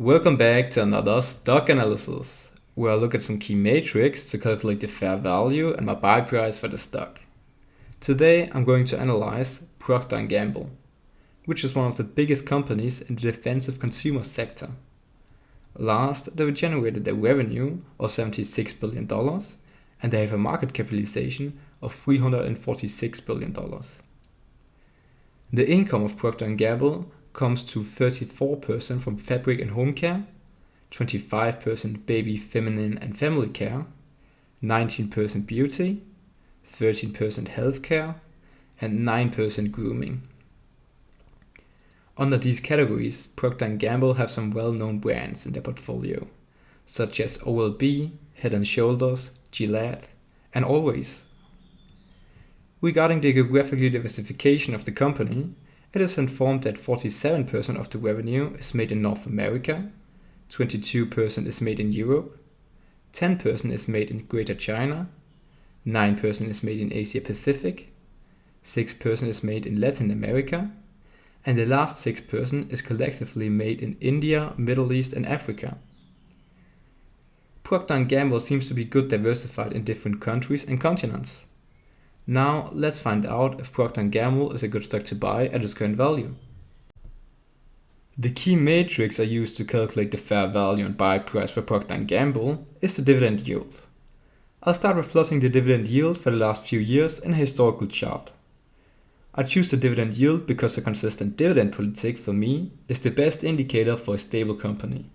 Welcome back to another stock analysis, where I look at some key metrics to calculate the fair value and my buy price for the stock. Today I'm going to analyze Procter Gamble, which is one of the biggest companies in the defensive consumer sector. Last, they generated a revenue of $76 billion and they have a market capitalization of $346 billion. The income of Procter Gamble comes to 34% from fabric and home care, 25% baby, feminine and family care, 19% beauty, 13% healthcare, and 9% grooming. Under these categories, Procter & Gamble have some well-known brands in their portfolio, such as Oral-B, Head & Shoulders, Gillette, and Always. Regarding the geographical diversification of the company, it is informed that 47% of the revenue is made in North America, 22% is made in Europe, 10% is made in Greater China, 9% is made in Asia Pacific, 6% is made in Latin America, and the last 6% is collectively made in India, Middle East and Africa. Procter & Gamble seems to be good diversified in different countries and continents. Now let's find out if Procter & Gamble is a good stock to buy at its current value. The key matrix I use to calculate the fair value and buy price for Procter & Gamble is the dividend yield. I'll start with plotting the dividend yield for the last few years in a historical chart. I choose the dividend yield because a consistent dividend policy for me is the best indicator for a stable company.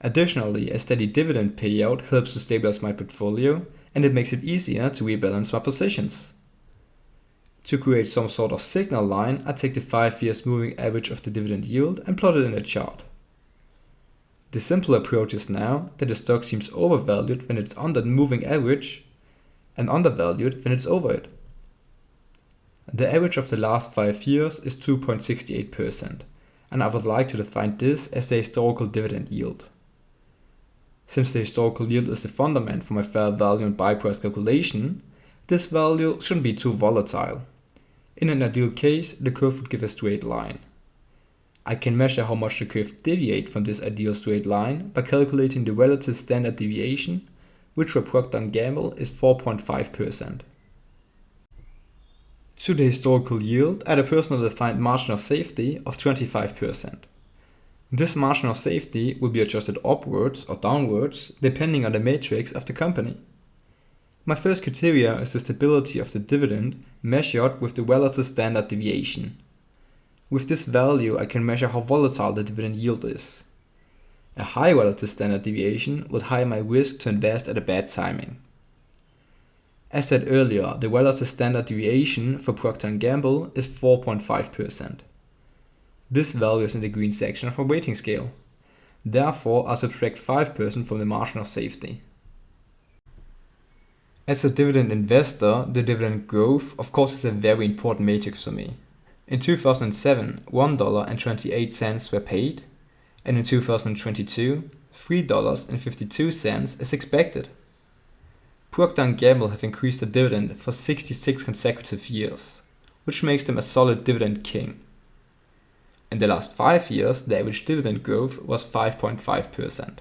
Additionally, a steady dividend payout helps to stabilize my portfolio and it makes it easier to rebalance my positions. To create some sort of signal line, I take the 5 years moving average of the dividend yield and plot it in a chart. The simple approach is now that the stock seems overvalued when it's under the moving average and undervalued when it's over it. The average of the last 5 years is 2.68%, and I would like to define this as the historical dividend yield. Since the historical yield is the fundament for my fair value and buy price calculation, this value shouldn't be too volatile. In an ideal case, the curve would give a straight line. I can measure how much the curve deviates from this ideal straight line by calculating the relative standard deviation, which for Procter & Gamble is 4.5%. To the historical yield, add a personal defined margin of safety of 25%. This margin of safety will be adjusted upwards or downwards depending on the matrix of the company. My first criteria is the stability of the dividend measured with the relative standard deviation. With this value I can measure how volatile the dividend yield is. A high relative standard deviation would higher my risk to invest at a bad timing. As said earlier, the relative standard deviation for Procter & Gamble is 4.5%. This value is in the green section of our weighting scale. Therefore, I subtract 5% from the margin of safety. As a dividend investor, the dividend growth of course is a very important matrix for me. In 2007, $1.28 were paid, and in 2022, $3.52 is expected. Procter & Gamble have increased the dividend for 66 consecutive years, which makes them a solid dividend king. In the last 5 years, the average dividend growth was 5.5%.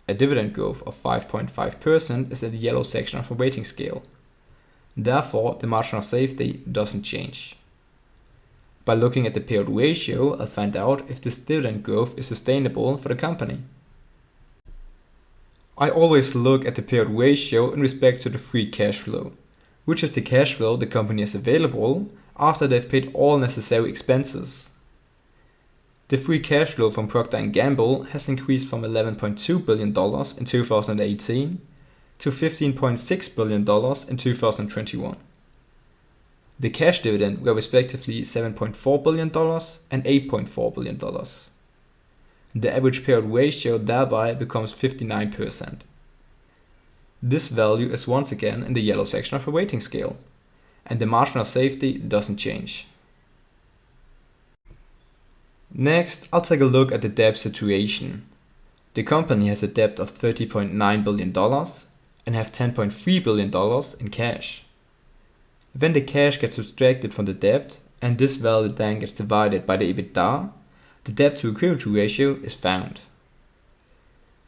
A dividend growth of 5.5% is in the yellow section of a weighting scale. Therefore, the margin of safety doesn't change. By looking at the payout ratio, I'll find out if this dividend growth is sustainable for the company. I always look at the payout ratio in respect to the free cash flow, which is the cash flow the company has available after they've paid all necessary expenses. The free cash flow from Procter & Gamble has increased from $11.2 billion in 2018 to $15.6 billion in 2021. The cash dividend were respectively $7.4 billion and $8.4 billion. The average payout ratio thereby becomes 59%. This value is once again in the yellow section of a weighting scale, and the margin of safety doesn't change. Next, I'll take a look at the debt situation. The company has a debt of $30.9 billion and have $10.3 billion in cash. When the cash gets subtracted from the debt and this value then gets divided by the EBITDA, the debt to equity ratio is found.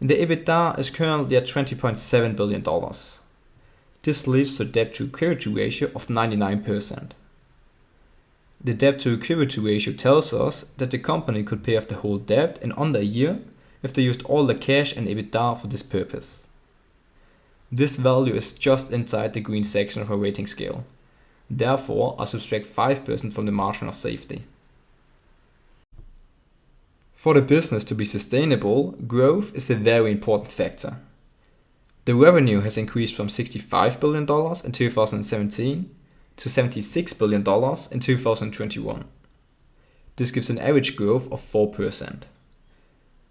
The EBITDA is currently at $20.7 billion. This leads to a debt to equity ratio of 99%. The debt to equity ratio tells us that the company could pay off the whole debt in under a year if they used all the cash and EBITDA for this purpose. This value is just inside the green section of our rating scale. Therefore, I'll subtract 5% from the margin of safety. For the business to be sustainable, growth is a very important factor. The revenue has increased from $65 billion in 2017 to $76 billion in 2021. This gives an average growth of 4%.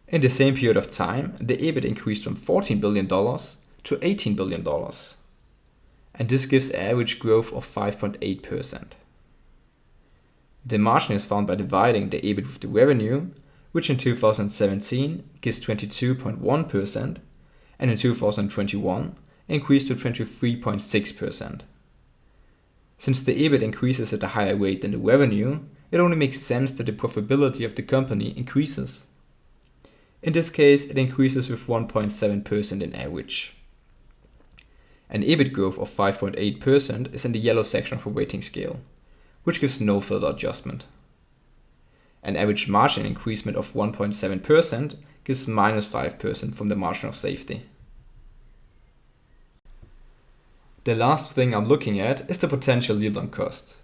In the same period of time, the EBIT increased from $14 billion to $18 billion. And this gives an average growth of 5.8%. The margin is found by dividing the EBIT with the revenue, which in 2017 gives 22.1% and in 2021 increased to 23.6%. Since the EBIT increases at a higher rate than the revenue, it only makes sense that the profitability of the company increases. In this case, it increases with 1.7% in average. An EBIT growth of 5.8% is in the yellow section of a rating scale, which gives no further adjustment. An average margin increasement of 1.7% gives -5% from the margin of safety. The last thing I'm looking at is the potential yield on cost.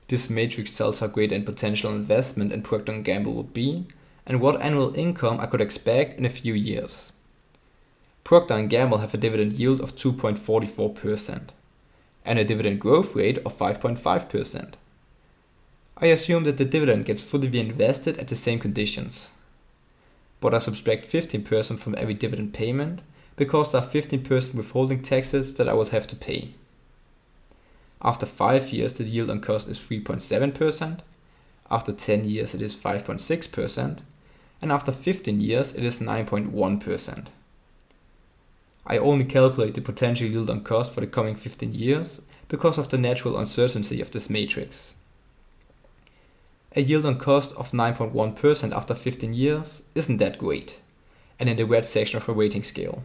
This matrix tells how great a potential investment in Procter Gamble would be and what annual income I could expect in a few years. Procter & Gamble have a dividend yield of 2.44% and a dividend growth rate of 5.5%. I assume that the dividend gets fully reinvested at the same conditions. But I subtract 15% from every dividend payment because there are 15% withholding taxes that I will have to pay. After 5 years, the yield on cost is 3.7%, after 10 years it is 5.6%, and after 15 years it is 9.1%. I only calculate the potential yield on cost for the coming 15 years because of the natural uncertainty of this matrix. A yield on cost of 9.1% after 15 years isn't that great, and in the red section of a rating scale.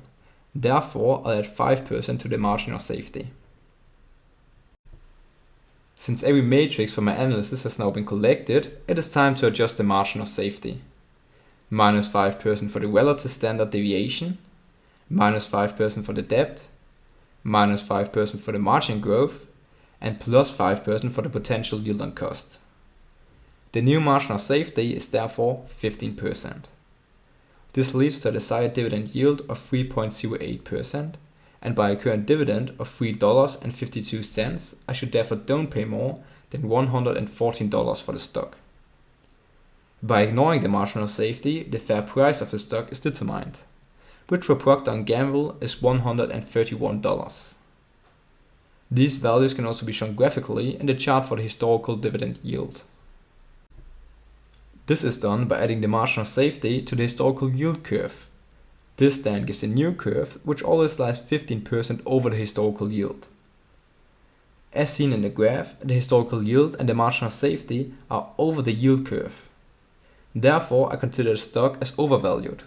Therefore, I'll add 5% to the margin of safety. Since every matrix for my analysis has now been collected, it is time to adjust the margin of safety. -5% for the relative standard deviation, -5% for the debt, -5% for the margin growth, and +5% for the potential yield on cost. The new margin of safety is therefore 15%. This leads to a desired dividend yield of 3.08%, and by a current dividend of $3.52, I should therefore don't pay more than $114 for the stock. By ignoring the margin of safety, the fair price of the stock is determined, which for Procter & Gamble is $131. These values can also be shown graphically in the chart for the historical dividend yield. This is done by adding the margin of safety to the historical yield curve. This then gives a new curve which always lies 15% over the historical yield. As seen in the graph, the historical yield and the margin of safety are over the yield curve. Therefore, I consider the stock as overvalued.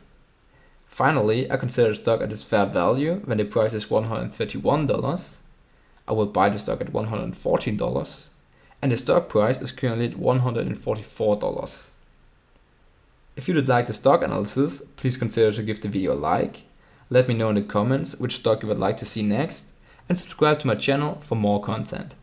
Finally, I consider the stock at its fair value when the price is $131. I will buy the stock at $114, and the stock price is currently at $144. If you did like the stock analysis, please consider to give the video a like, let me know in the comments which stock you would like to see next, and subscribe to my channel for more content.